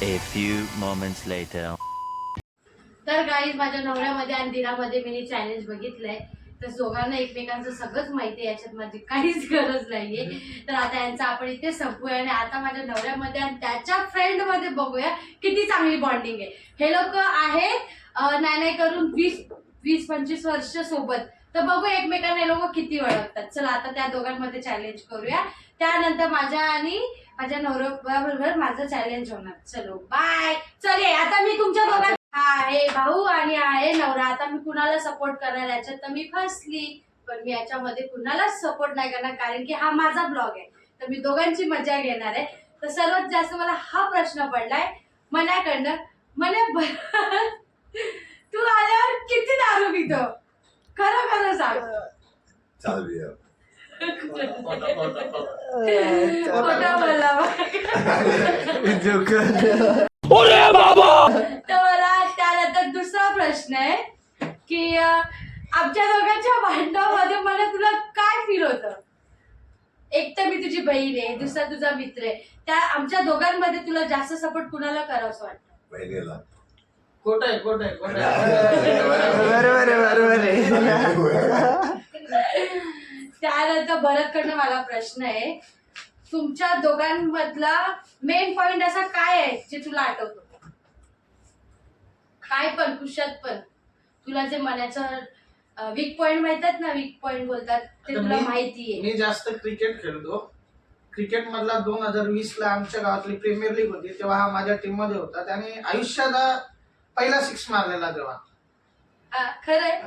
A few moments later. तर guys माझ्या नवऱ्यामध्ये आणि दिरामध्ये मी चॅलेंज बघितलंय. तर दोघांना एकमेकांचं सगळंच माहिती आहे, याच्यात माझी काहीच गरज नाहीये. तर आता यांचं आपण इथे संपूया आणि आता माझ्या नवऱ्यामध्ये आणि त्याच्या फ्रेंड मध्ये बघूया किती चांगली बॉन्डिंग आहे. हे लोक आहेत नाही करून 20-25 वर्ष सोबत. तर बघू एकमेकांना हे लोक किती ओळखतात. चला आता त्या दोघांमध्ये चॅलेंज करूया. त्यानंतर माझ्या आणि माझ्या नवऱ्याबरोबर माझं चॅलेंज होणार. चलो बाय. चले आता मी तुमच्या दोघांना हा आहे भाऊ आणि आहे नवरा. आता मी कुणाला सपोर्ट करणार याच्यात तर मी फसली. पण मी याच्यामध्ये कुणालाच सपोर्ट नाही करणार कारण की हा माझा ब्लॉग आहे. तर मी दोघांची मजा घेणार आहे. तर सर्वात जास्त मला हा प्रश्न पडलाय मनाकडनं. मना तू आल्यावर किती दारू पितो? खरं खरं सांग. चाल बिया खोटा बोलला बाबा. तर मला त्यानंतर दुसरा प्रश्न आहे की आमच्या दोघांच्या भांडणामध्ये मला तुला काय फील होतं? एक तर मी तुझी बहीण आहे, दुसरा तुझा मित्र आहे. त्या आमच्या दोघांमध्ये तुला जास्त सपोर्ट कुणाला करावं असं वाटतं? बहिणीला खोट आहे. बरोबर आहे. त्यानंतर भरतकडनं मला प्रश्न आहे, तुमच्या दोघांमधला मेन पॉइंट असा काय आहे जे तुला आठवतो? काय पण कुशात पण तुला जे मनाचं वीक पॉइंट माहितात ना, वीक पॉइंट बोलतात ते तुला माहितीये. मी जास्त क्रिकेट खेळतो. क्रिकेट मधला 2020 ला आमच्या गावातली प्रीमियर लीग होती तेव्हा हा माझ्या टीम मध्ये होता. त्याने आयुष्याला पहिला 6 मारलेला तेव्हा. खरंय.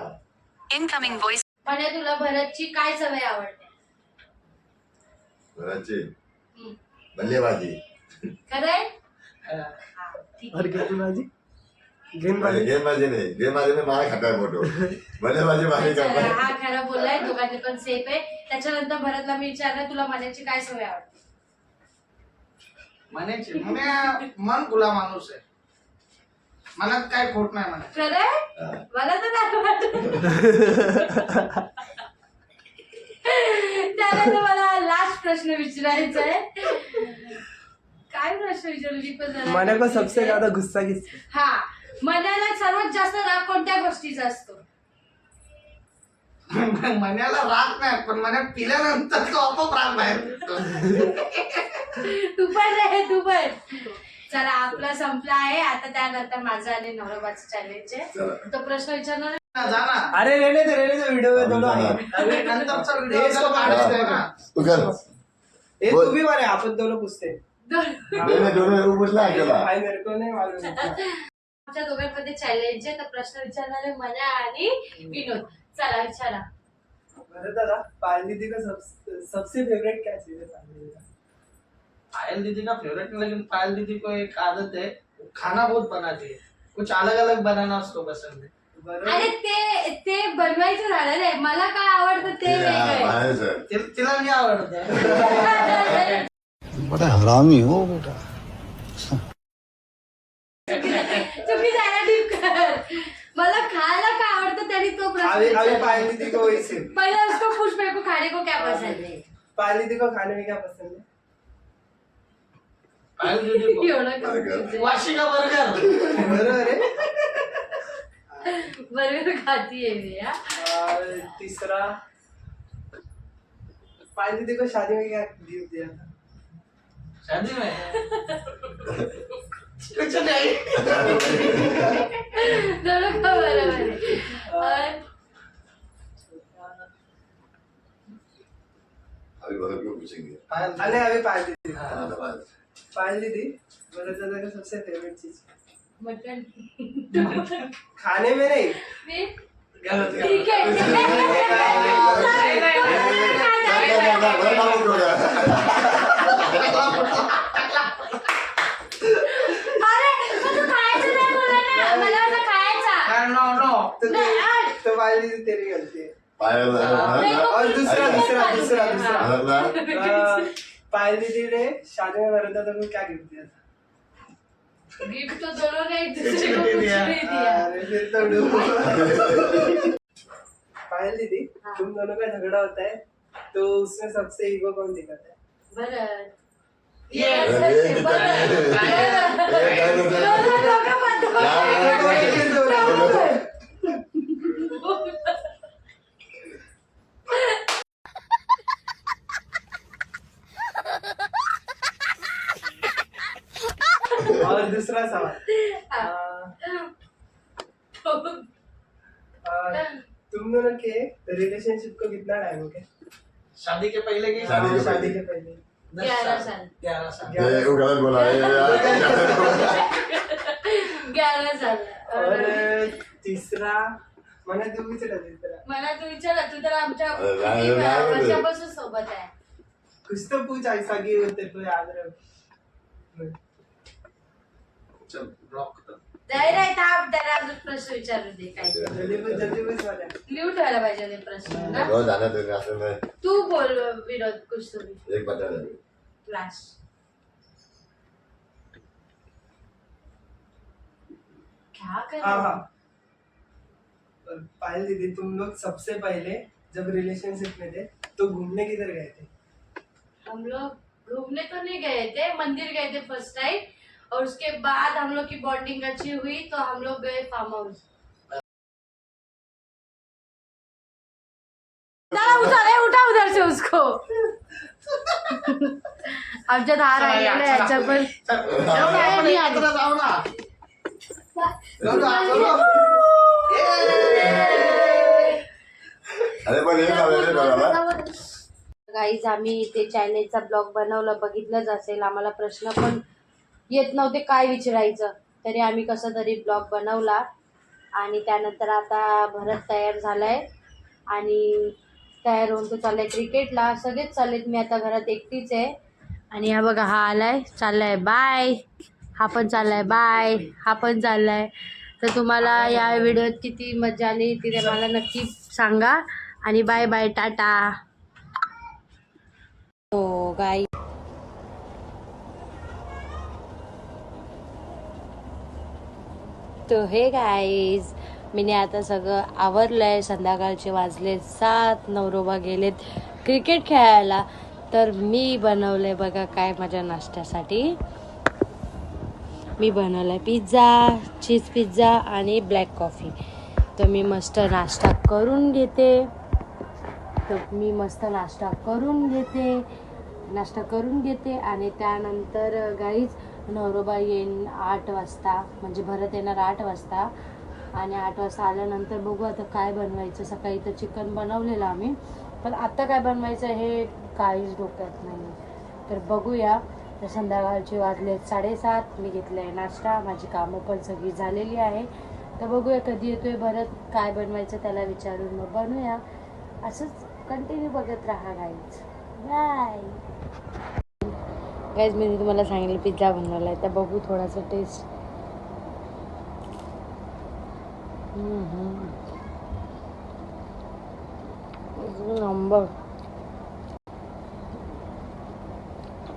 Incoming voice. म्हणे तुला भरतची काय सवय आवडते? घराची बल्लेबाजी. खरंय. और क्या बाजी? गेंदबाजी नाही, गेंदबाजीने मला खाताय फोटो. बल्लेबाजी माझी करताय. हा खरा बोललाय. दोघांचे पण सेफ आहे. त्याच्यानंतर भरतला मी विचारलं तुला मनाची काय सवय आवडते? म्हणायची मन खुला माणूस आहे. मनात काय खोट नाही म्हणा. खरंय. मला तर नाही वाटत. त्यानंतर मला लास्ट प्रश्न विचारायचा आहे. काय प्रश्न विचारू मी पण जरा. मना को सबसे ज्यादा गुस्सा किस? हा मनाला सर्वात जास्त राग कोणत्या गोष्टीचा असतो? मनाला राग नाही पण मनात पिल्यानंतर तो आपोआप राग बाहेर निघतो. तू पण रे तू पण. चला आपला संपला आहे. आता त्यानंतर माझं आणि नवराबाचं चॅलेंज आहे. तो प्रश्न विचारणार जा ना. अरे रहने दे वीडियो में दोनों आए. अरे नंतरचा व्हिडिओ इसको काढायचा आहे ना. तू कर. ये तू भी मारे, आपण दोनों पूछते हैं. दोन पूछला आपल्याला. भाई मेरे को नहीं मालूम. आमच्या दोघांमध्ये चॅलेंज आहे. तर प्रश्न विचारणारे मना आणि विनोद. चला विचारा. बता दादा, पायल दीदी का सबसे फेवरेट क्या चीज है? पायल दीदी का फेवरेट नहीं, लेकिन पायल दीदी को एक आदत है, खाना बहुत बनाती है. कुछ अलग अलग बनाना उसको पसंद है. अरे ते बनवायचं झालं रे. मला काय आवडतं ते वेगळं. तिला मी आवडतं. बड़ा हरामी हो बेटा. तुम्ही जरा डीप कर. मला खायला काय आवडतं तरी तो प्रश्न अभी विचारा. पायल दीदी को वैसे. पहले उसको पूछ मेरे को खाने को क्या पसंद है. पायल दीदी को खाने में क्या पसंद है? पायल दीदी को एवढं confused. वाशी का बर्गर. बरोबर है. बर्गर खाती है मी. और तीसरा, पायल दीदी को शादी में क्या गिफ्ट दिया था? शादी में कुछ नहीं. दोनों का बरोबर आहे. और अभी बदल क्यों पूछेंगे? अरे अभी पायल दीदी. हाँ, तो बस. पायल दीदी, बड़े दादा का सबसे फेवरेट चीज मटन. खाने में नहीं. गलत ठीक है. अरे तू खायचं नाही बोलला ना. मला वाटलं खायचा. नो. तो पायल दीदी तेरी गलती है. पायल और दूसरा बदलला. पायल दीदी ने शादी में बड़े दादा को क्या गिफ्ट दिया था? गिफ्ट तो दोनों ने एक दूसरे को कुछ नहीं दिया. अरे फिर तो डूब. पायल दीदी, तुम दोनों का झगड़ा होता है तो उसमें सबसे ईगो कौन दिखाता है? बरं. ये और दूसरा सवाल तुम दोनों के रिलेशनशिप को कितना टाइम हो गया? शादी के पहले के शादी के शादी पहले। के पहले 11 साल 11 साल देखो गलत बोला है यार। 11 साल और तीसरा मला तू विचारा तीसरा मला तू विचार तू तर आमच्या नाही, किती नाही बोलत. वर्षापासून सोबत आहे. कुछ तो पूछ ऐसा कि तेरे को याद रहे. चल ब्लॉक कर नाही नाही थांब त्याला अजून प्रश्न विचारू दे काय जल्दी बस वाला. लिहून ठेवायला पाहिजे ते प्रश्न ना. रोज आना तुम्ही असं नाही. तू बोल विनोद कुछ तुम्ही एक बता दे. लास्ट क्या कर हाँ हाँ पायल दीदी तुम लोग सबसे पहले जब रिलेशनशिप में थे तो घूमने किधर गए थे? हम लोग घूमने तो नहीं गए थे, मंदिर गए थे फर्स्ट टाइम और उसके बाद हम लोग की बॉन्डिंग अच्छी हुई तो हम लोग गए फार्म हाउस. उठा उधर से उसको. आमच्यात हार राहिलेला याच्या पण आपण एकत्र जाऊ ना जाऊ ना, जाऊ ना. अरे पण हे झालं बरोबर. गाईज आम्ही ते चॅनेलचा ब्लॉग बनवलं बघितलंच असेल. आम्हाला प्रश्न पण येत नव्हते काय विचारायचं तरी आम्ही कसं तरी ब्लॉग बनवला आणि त्यानंतर आता भरत तयार झालाय आणि तयार होऊन तो चाललाय क्रिकेटला. सगळेच चाललेत, मी आता घरात एकटीच आहे. आणि हा बघा हा आलाय चाललाय बाय, हा पण चाललाय बाय, हा पण चाललाय. तर तुम्हाला या व्हिडिओत किती मजा आली ते मला नक्की सांगा आणि बाय बाय टाटा. हो गाई तो हे गाईज मी आता सगळं आवरलं आहे. संध्याकाळचे वाजले 7, नवरोबा गेलेत क्रिकेट खेळायला. तर मी बनवलं आहे बघा काय माझ्या नाश्त्यासाठी. मी बनवलं आहे पिझ्झा, चीज पिझ्झा आणि ब्लॅक कॉफी. तर मी मस्त नाश्ता करून घेते आणि त्यानंतर गाईज नवरोबा येईन 8 वाजता, म्हणजे भरत येणार 8 वाजता. आणि 8 वाजता आल्यानंतर बघू आता काय बनवायचं. सकाळी तर चिकन बनवलेलं आम्ही, पण आता काय बनवायचं हे काहीच डोक्यात नाही. तर बघूया. तर संध्याकाळचे वाजले 7:30. मी घेतलं आहे नाश्ता, माझी कामं पण सगळी झालेली आहे. तर बघूया कधी येतोय भरत, काय बनवायचं त्याला विचारून मग बनवूया. असंच कंटिन्यू बघत राहा गाईज. Bye guys. मी तुम्हाला सांगितलं पिझ्झा बनवला आहे तर बघू थोडासा टेस्ट. नंबर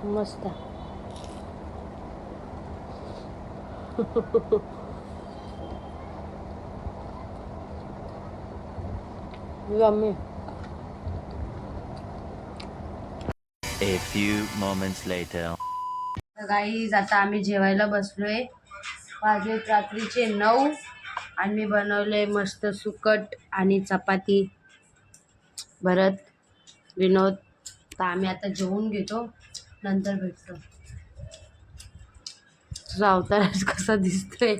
मस्त. Yummy. A few moments later. Guys आता आम्ही जेवायला बसलोय. वाजलेत रात्रीचे 9 आणि मी बनवले मस्त सुकट आणि चपाती. भरत, विनोद. तर आम्ही आता जेवून घेतो, नंतर भेटतो. तुझा अवतार कसा दिसतोय.